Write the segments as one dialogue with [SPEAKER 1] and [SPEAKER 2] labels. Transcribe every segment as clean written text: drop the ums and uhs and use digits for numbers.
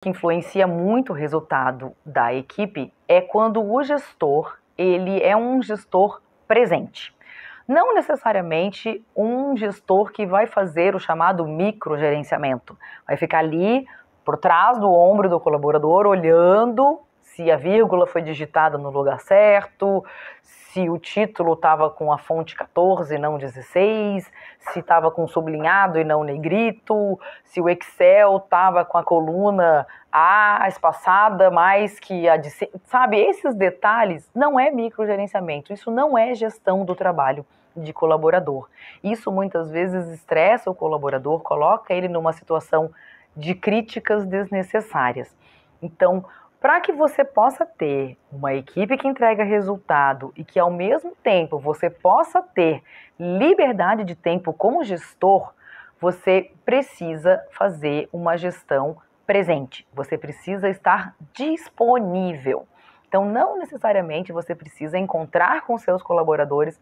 [SPEAKER 1] que influencia muito o resultado da equipe é quando o gestor, ele é um gestor presente. Não necessariamente um gestor que vai fazer o chamado microgerenciamento. Vai ficar ali por trás do ombro do colaborador, olhando se a vírgula foi digitada no lugar certo, se o título estava com a fonte 14 e não 16, se estava com sublinhado e não negrito, se o Excel estava com a coluna A espaçada mais que a de C. Sabe, esses detalhes não é microgerenciamento, isso não é gestão do trabalho de colaborador. Isso muitas vezes estressa o colaborador, coloca ele numa situação de críticas desnecessárias. Então, para que você possa ter uma equipe que entrega resultado e que ao mesmo tempo você possa ter liberdade de tempo como gestor, você precisa fazer uma gestão presente. Você precisa estar disponível. Então, não necessariamente você precisa encontrar com seus colaboradores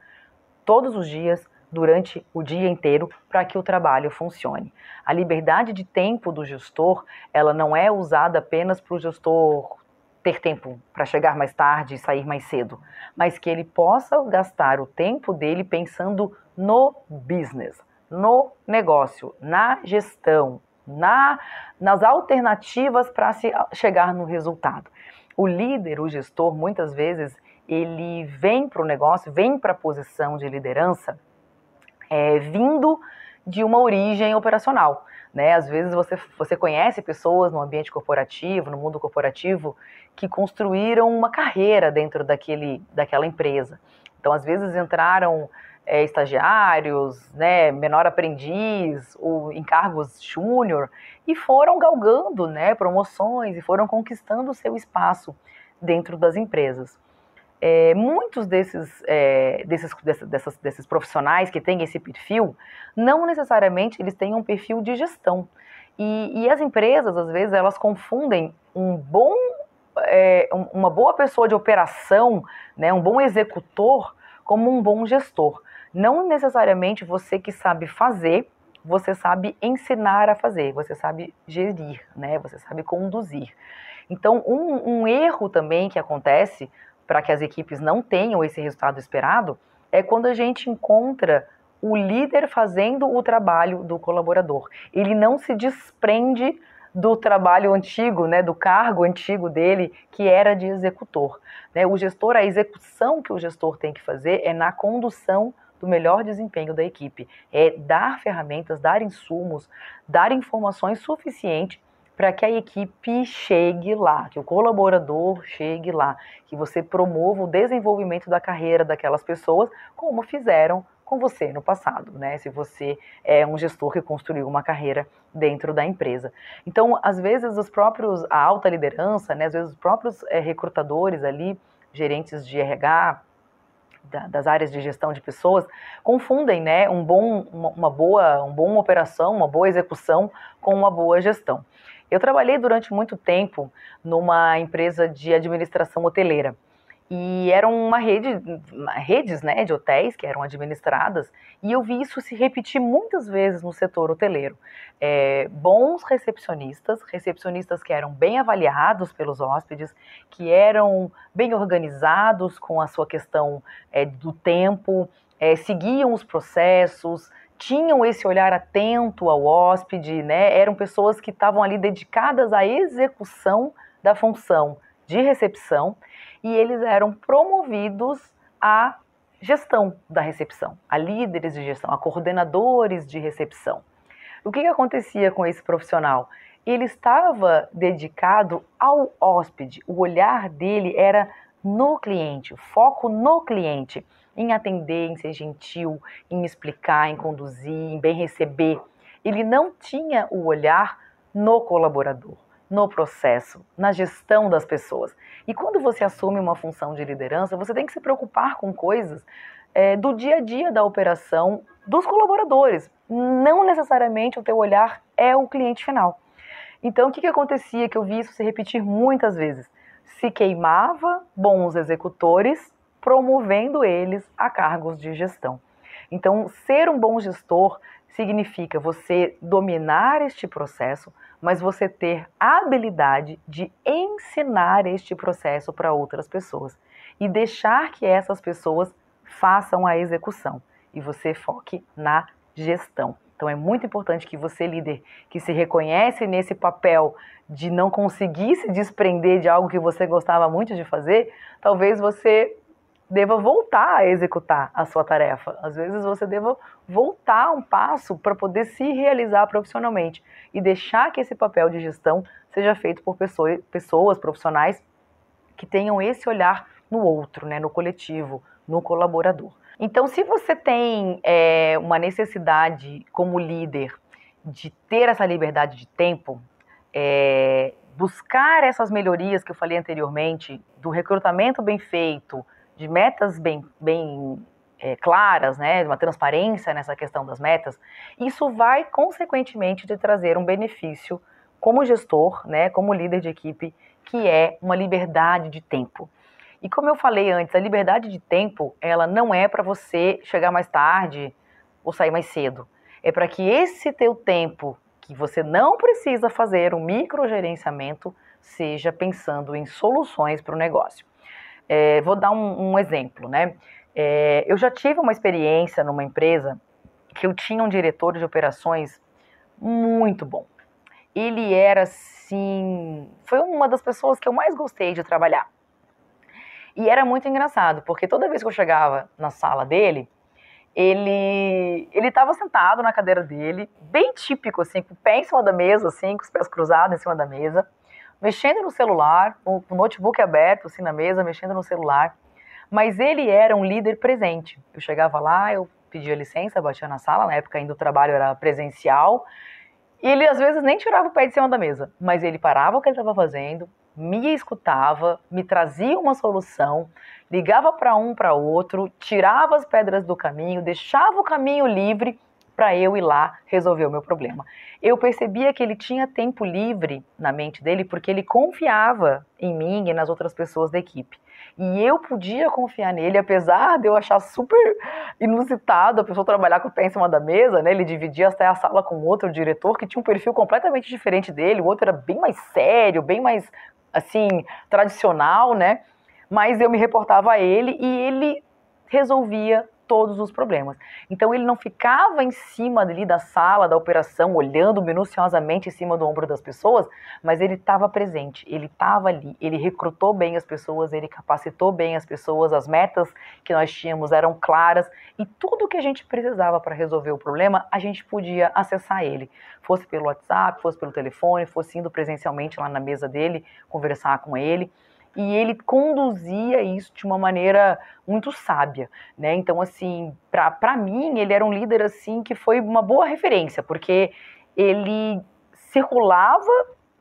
[SPEAKER 1] todos os dias, durante o dia inteiro, para que o trabalho funcione. A liberdade de tempo do gestor, ela não é usada apenas para o gestor ter tempo para chegar mais tarde e sair mais cedo, mas que ele possa gastar o tempo dele pensando no business, no negócio, na gestão, nas alternativas para se chegar no resultado. O líder, o gestor, muitas vezes, ele vem para o negócio, vem para a posição de liderança, vindo de uma origem operacional, né? Às vezes você conhece pessoas no ambiente corporativo, no mundo corporativo, que construíram uma carreira dentro daquela empresa. Então, às vezes entraram estagiários, né, menor aprendiz, ou em cargos júnior, e foram galgando, né, promoções e foram conquistando o seu espaço dentro das empresas. Muitos desses profissionais que têm esse perfil, não necessariamente eles têm um perfil de gestão. E as empresas, às vezes, elas confundem uma boa pessoa de operação, né, um bom executor, como um bom gestor. Não necessariamente você que sabe fazer, você sabe ensinar a fazer, você sabe gerir, né, você sabe conduzir. Então, um erro também que acontece para que as equipes não tenham esse resultado esperado, é quando a gente encontra o líder fazendo o trabalho do colaborador. Ele não se desprende do trabalho antigo, né, do cargo antigo dele, que era de executor. Né? O gestor, a execução que o gestor tem que fazer é na condução do melhor desempenho da equipe. É dar ferramentas, dar insumos, dar informações suficientes para que a equipe chegue lá, que o colaborador chegue lá, que você promova o desenvolvimento da carreira daquelas pessoas, como fizeram com você no passado, né? Se você é um gestor que construiu uma carreira dentro da empresa. Então, às vezes, a alta liderança, né? Às vezes, os próprios recrutadores ali, gerentes de RH, das áreas de gestão de pessoas, confundem, né, uma boa operação, uma boa execução com uma boa gestão. Eu trabalhei durante muito tempo numa empresa de administração hoteleira e eram redes, né, de hotéis que eram administradas, e eu vi isso se repetir muitas vezes no setor hoteleiro. Bons recepcionistas que eram bem avaliados pelos hóspedes, que eram bem organizados com a sua questão do tempo, seguiam os processos, tinham esse olhar atento ao hóspede, né? Eram pessoas que estavam ali dedicadas à execução da função de recepção, e eles eram promovidos à gestão da recepção, a líderes de gestão, a coordenadores de recepção. O que acontecia com esse profissional? Ele estava dedicado ao hóspede, o olhar dele era no cliente, o foco no cliente, em atender, em ser gentil, em explicar, em conduzir, em bem receber. Ele não tinha o olhar no colaborador, no processo, na gestão das pessoas. E quando você assume uma função de liderança, você tem que se preocupar com coisas do dia a dia da operação dos colaboradores. Não necessariamente o teu olhar é o cliente final. Então, o que acontecia? Que eu vi isso se repetir muitas vezes. Se queimava bons executores, promovendo eles a cargos de gestão. Então, ser um bom gestor significa você dominar este processo, mas você ter a habilidade de ensinar este processo para outras pessoas e deixar que essas pessoas façam a execução e você foque na gestão. Então é muito importante que você, líder, que se reconhece nesse papel de não conseguir se desprender de algo que você gostava muito de fazer, talvez você deva voltar a executar a sua tarefa. Às vezes você deva voltar um passo para poder se realizar profissionalmente e deixar que esse papel de gestão seja feito por pessoas profissionais que tenham esse olhar no outro, né, no coletivo, no colaborador. Então, se você tem uma necessidade como líder de ter essa liberdade de tempo, buscar essas melhorias que eu falei anteriormente, do recrutamento bem feito, de metas bem claras, né, uma transparência nessa questão das metas, isso vai, consequentemente, te trazer um benefício como gestor, né, como líder de equipe, que é uma liberdade de tempo. E como eu falei antes, a liberdade de tempo, ela não é para você chegar mais tarde ou sair mais cedo. É para que esse teu tempo, que você não precisa fazer um microgerenciamento, seja pensando em soluções para o negócio. Vou dar um exemplo, né? Eu já tive uma experiência numa empresa que eu tinha um diretor de operações muito bom. Ele era, assim, foi uma das pessoas que eu mais gostei de trabalhar. E era muito engraçado, porque toda vez que eu chegava na sala dele, ele estava sentado na cadeira dele, bem típico, assim, com o pé em cima da mesa, assim, com os pés cruzados em cima da mesa, mexendo no celular, com o notebook aberto, assim, na mesa, mexendo no celular. Mas ele era um líder presente. Eu chegava lá, eu pedia licença, batia na sala, na época ainda o trabalho era presencial, e ele às vezes nem tirava o pé de cima da mesa, mas ele parava o que ele estava fazendo, me escutava, me trazia uma solução, ligava para um, para outro, tirava as pedras do caminho, deixava o caminho livre para eu ir lá resolver o meu problema. Eu percebia que ele tinha tempo livre na mente dele porque ele confiava em mim e nas outras pessoas da equipe. E eu podia confiar nele, apesar de eu achar super inusitado a pessoa trabalhar com o pé em cima da mesa, né? Ele dividia até a sala com outro diretor que tinha um perfil completamente diferente dele, o outro era bem mais sério, bem mais, assim, tradicional, né? Mas eu me reportava a ele e ele resolvia todos os problemas. Então ele não ficava em cima ali da sala, da operação, olhando minuciosamente em cima do ombro das pessoas, mas ele estava presente, ele estava ali, ele recrutou bem as pessoas, ele capacitou bem as pessoas, as metas que nós tínhamos eram claras e tudo que a gente precisava para resolver o problema, a gente podia acessar ele, fosse pelo WhatsApp, fosse pelo telefone, fosse indo presencialmente lá na mesa dele, conversar com ele. E ele conduzia isso de uma maneira muito sábia, né? Então, assim, para mim, ele era um líder, assim, que foi uma boa referência, porque ele circulava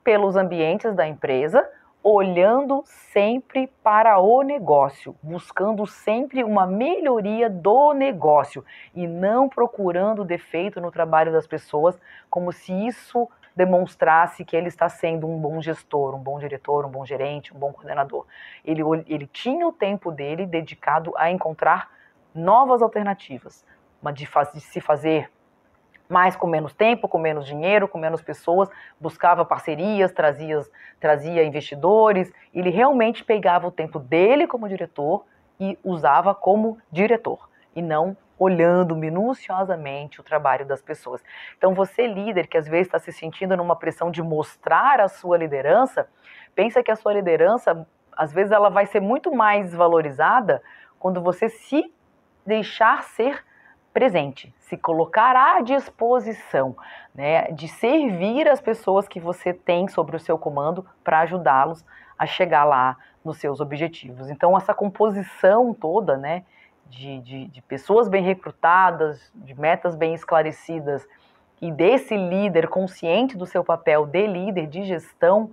[SPEAKER 1] pelos ambientes da empresa, olhando sempre para o negócio, buscando sempre uma melhoria do negócio e não procurando defeito no trabalho das pessoas, como se isso demonstrasse que ele está sendo um bom gestor, um bom diretor, um bom gerente, um bom coordenador. Ele tinha o tempo dele dedicado a encontrar novas alternativas, de se fazer mais com menos tempo, com menos dinheiro, com menos pessoas, buscava parcerias, trazia investidores, ele realmente pegava o tempo dele como diretor e usava como diretor, e não olhando minuciosamente o trabalho das pessoas. Então você, líder, que às vezes está se sentindo numa pressão de mostrar a sua liderança, pensa que a sua liderança, às vezes ela vai ser muito mais valorizada quando você se deixar ser presente, se colocar à disposição, né, de servir as pessoas que você tem sobre o seu comando para ajudá-los a chegar lá nos seus objetivos. Então, essa composição toda, né, de pessoas bem recrutadas, de metas bem esclarecidas e desse líder consciente do seu papel de líder, de gestão,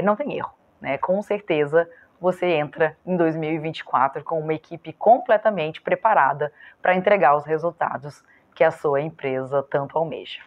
[SPEAKER 1] não tem erro, né? Com certeza você entra em 2024 com uma equipe completamente preparada para entregar os resultados que a sua empresa tanto almeja.